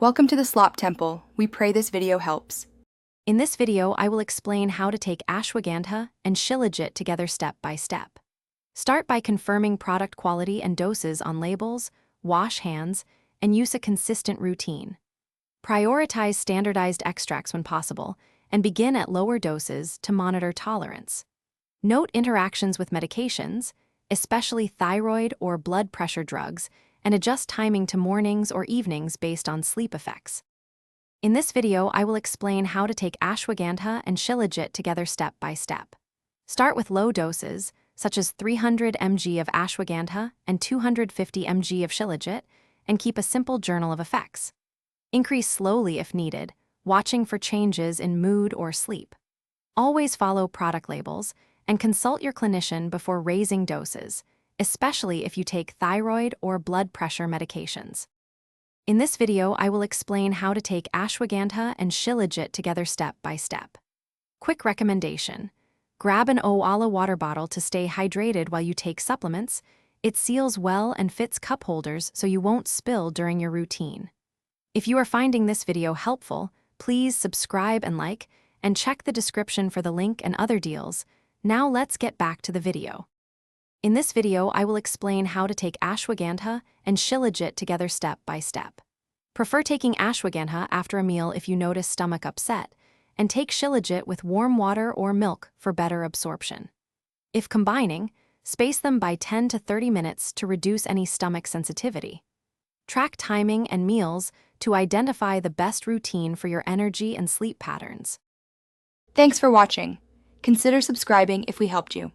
Welcome to the Slop Temple. We pray this video helps. In this video, I will explain how to take Ashwagandha and Shilajit together step by step. Start by confirming product quality and doses on labels, wash hands, and use a consistent routine. Prioritize standardized extracts when possible, and begin at lower doses to monitor tolerance. Note interactions with medications, especially thyroid or blood pressure drugs, and adjust timing to mornings or evenings based on sleep effects. In this video, I will explain how to take Ashwagandha and Shilajit together step by step. Start with low doses, such as 300 mg of Ashwagandha and 250 mg of Shilajit, and keep a simple journal of effects. Increase slowly if needed, watching for changes in mood or sleep. Always follow product labels and consult your clinician before raising doses, especially if you take thyroid or blood pressure medications. In this video, I will explain how to take Ashwagandha and Shilajit together step by step. Quick recommendation: grab an Owala water bottle to stay hydrated while you take supplements. It seals well and fits cup holders so you won't spill during your routine. If you are finding this video helpful, please subscribe and like, and check the description for the link and other deals. Now let's get back to the video. In this video, I will explain how to take Ashwagandha and Shilajit together step by step. Prefer taking Ashwagandha after a meal if you notice stomach upset, and take Shilajit with warm water or milk for better absorption. If combining, space them by 10 to 30 minutes to reduce any stomach sensitivity. Track timing and meals to identify the best routine for your energy and sleep patterns. Thanks for watching. Consider subscribing if we helped you.